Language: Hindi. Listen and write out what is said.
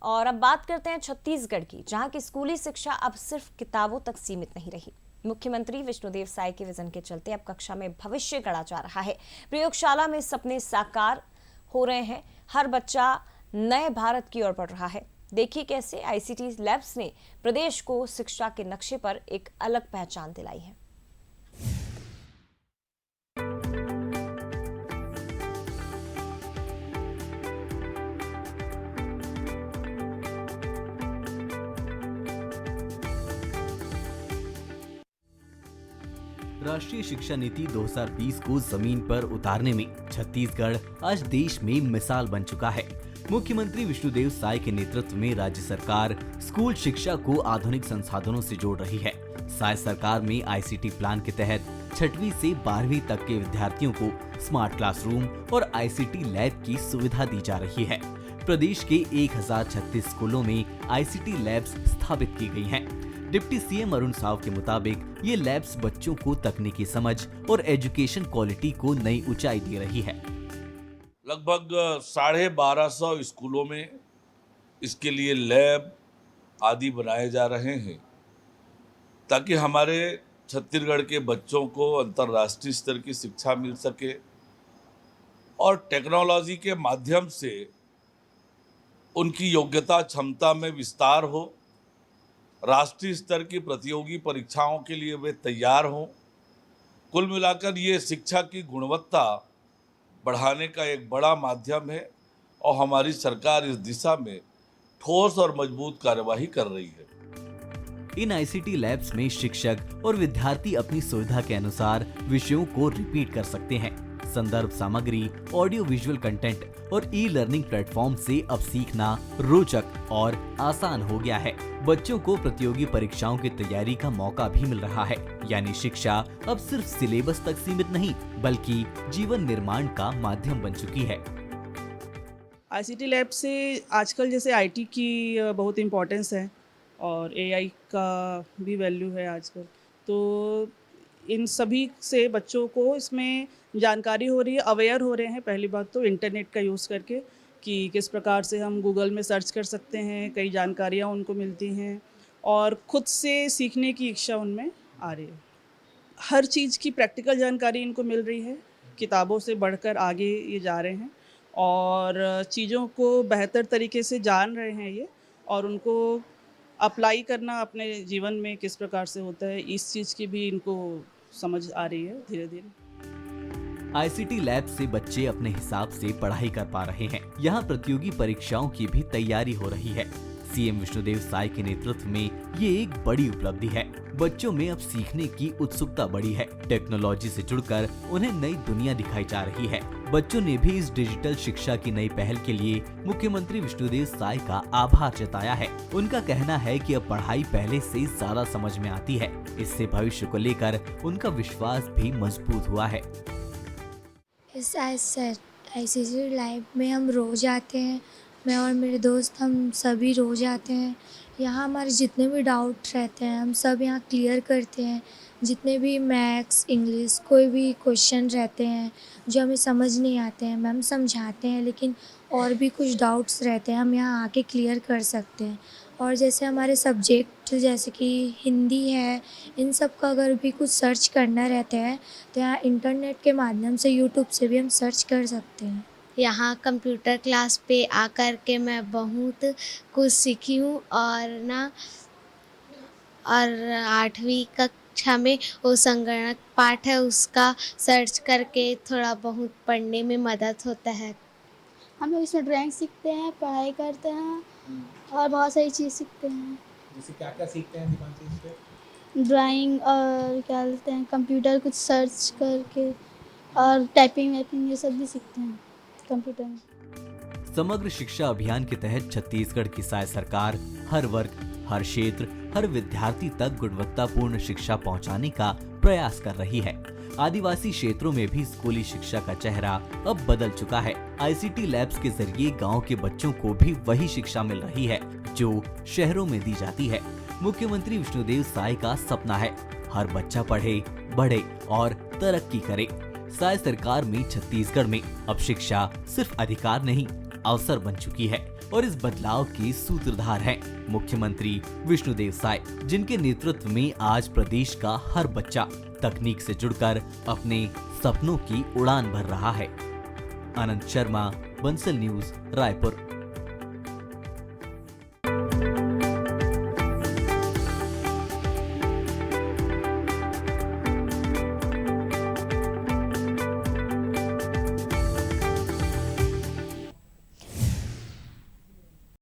और अब बात करते हैं छत्तीसगढ़ की, जहां की स्कूली शिक्षा अब सिर्फ किताबों तक सीमित नहीं रही। मुख्यमंत्री विष्णुदेव साय के विजन के चलते अब कक्षा में भविष्य गढ़ा जा रहा है। प्रयोगशाला में सपने साकार हो रहे हैं। हर बच्चा नए भारत की ओर बढ़ रहा है। देखिए कैसे आईसीटी लैब्स ने प्रदेश को शिक्षा के नक्शे पर एक अलग पहचान दिलाई है। राष्ट्रीय शिक्षा नीति 2020 को जमीन पर उतारने में छत्तीसगढ़ आज देश में मिसाल बन चुका है। मुख्यमंत्री विष्णुदेव साय के नेतृत्व में राज्य सरकार स्कूल शिक्षा को आधुनिक संसाधनों से जोड़ रही है। साय सरकार में आईसीटी प्लान के तहत 6वीं से 12वीं तक के विद्यार्थियों को स्मार्ट क्लासरूम और आईसीटी लैब की सुविधा दी जा रही है। प्रदेश के 1036 स्कूलों में आईसीटी लैब्स स्थापित की गई हैं। डिप्टी सीएम अरुण साव के मुताबिक ये लैब्स बच्चों को तकनीकी समझ और एजुकेशन क्वालिटी को नई ऊंचाई दे रही है। लगभग 1250 स्कूलों में इसके लिए लैब आदि बनाए जा रहे हैं ताकि हमारे छत्तीसगढ़ के बच्चों को अंतर्राष्ट्रीय स्तर की शिक्षा मिल सके और टेक्नोलॉजी के माध्यम से उनकी योग्यता क्षमता में विस्तार हो, राष्ट्रीय स्तर की प्रतियोगी परीक्षाओं के लिए वे तैयार हों। कुल मिलाकर ये शिक्षा की गुणवत्ता बढ़ाने का एक बड़ा माध्यम है और हमारी सरकार इस दिशा में ठोस और मजबूत कार्यवाही कर रही है। इन आईसीटी लैब्स में शिक्षक और विद्यार्थी अपनी सुविधा के अनुसार विषयों को रिपीट कर सकते हैं। संदर्भ सामग्री, ऑडियो विजुअल कंटेंट और ई लर्निंग प्लेटफॉर्म से अब सीखना रोचक और आसान हो गया है। बच्चों को प्रतियोगी परीक्षाओं की तैयारी का मौका भी मिल रहा है। यानी शिक्षा अब सिर्फ सिलेबस तक सीमित नहीं, बल्कि जीवन निर्माण का माध्यम बन चुकी है। आईसीटी लैब से आजकल जैसे आईटी की बहुत इम्पोर्टेंस है और एआई का भी वैल्यू है आजकल, तो इन सभी से बच्चों को इसमें जानकारी हो रही है, अवेयर हो रहे हैं। पहली बात तो इंटरनेट का यूज़ करके कि किस प्रकार से हम गूगल में सर्च कर सकते हैं, कई जानकारियाँ उनको मिलती हैं और खुद से सीखने की इच्छा उनमें आ रही है। हर चीज़ की प्रैक्टिकल जानकारी इनको मिल रही है, किताबों से बढ़कर आगे ये जा रहे हैं और चीज़ों को बेहतर तरीके से जान रहे हैं ये, और उनको अप्लाई करना अपने जीवन में किस प्रकार से होता है, इस चीज़ की भी इनको समझ आ रही है धीरे धीरे। आईसीटी लैब से बच्चे अपने हिसाब से पढ़ाई कर पा रहे हैं। यहाँ प्रतियोगी परीक्षाओं की भी तैयारी हो रही है। सीएम विष्णुदेव साय के नेतृत्व में ये एक बड़ी उपलब्धि है। बच्चों में अब सीखने की उत्सुकता बढ़ी है। टेक्नोलॉजी से जुड़कर उन्हें नई दुनिया दिखाई जा रही है। बच्चों ने भी इस डिजिटल शिक्षा की नई पहल के लिए मुख्यमंत्री विष्णुदेव साय का आभार जताया है। उनका कहना है कि अब पढ़ाई पहले से ज्यादा समझ में आती है। इससे भविष्य को लेकर उनका विश्वास भी मजबूत हुआ है। इस आईसीटी लैब में हम रोज़ आते हैं, मैं और मेरे दोस्त हम सभी रोज़ आते हैं। यहाँ हमारे जितने भी डाउट रहते हैं हम सब यहाँ क्लियर करते हैं। जितने भी मैथ्स, इंग्लिश, कोई भी क्वेश्चन रहते हैं जो हमें समझ नहीं आते हैं, मैम समझाते हैं, लेकिन और भी कुछ डाउट्स रहते हैं हम यहाँ आके क्लियर कर सकते हैं। और जैसे हमारे सब्जेक्ट जैसे कि हिंदी है, इन सब का अगर भी कुछ सर्च करना रहता है तो यहाँ इंटरनेट के माध्यम से यूट्यूब से भी हम सर्च कर सकते हैं। यहाँ कंप्यूटर क्लास पे आकर के मैं बहुत कुछ सीखी हूँ और 8वीं कक्षा में वो संगणक पाठ है उसका सर्च करके थोड़ा बहुत पढ़ने में मदद होता है। हम लोग इसमें ड्राइंग सीखते हैं, पढ़ाई करते हैं और बहुत सारी चीज़ सीखते हैं। जैसे क्या क्या सीखते हैं दीपांशी इसमें? ड्राइंग और क्या बोलते हैं, कंप्यूटर कुछ सर्च करके, और टाइपिंग वाइपिंग ये सब भी सीखते हैं कंप्यूटर में। समग्र शिक्षा अभियान के तहत छत्तीसगढ़ की साय सरकार हर वर्ग, हर क्षेत्र, हर विद्यार्थी तक गुणवत्तापूर्ण शिक्षा पहुंचाने का प्रयास कर रही है। आदिवासी क्षेत्रों में भी स्कूली शिक्षा का चेहरा अब बदल चुका है। आईसीटी लैब्स के जरिए गांव के बच्चों को भी वही शिक्षा मिल रही है जो शहरों में दी जाती है। मुख्यमंत्री विष्णुदेव साय का सपना है हर बच्चा पढ़े, बढ़े और तरक्की करे। साय सरकार में छत्तीसगढ़ में अब शिक्षा सिर्फ अधिकार नहीं, अवसर बन चुकी है और इस बदलाव के सूत्रधार हैं मुख्यमंत्री विष्णुदेव साय, जिनके नेतृत्व में आज प्रदेश का हर बच्चा तकनीक से जुड़कर अपने सपनों की उड़ान भर रहा है। आनंद शर्मा, बंसल न्यूज, रायपुर।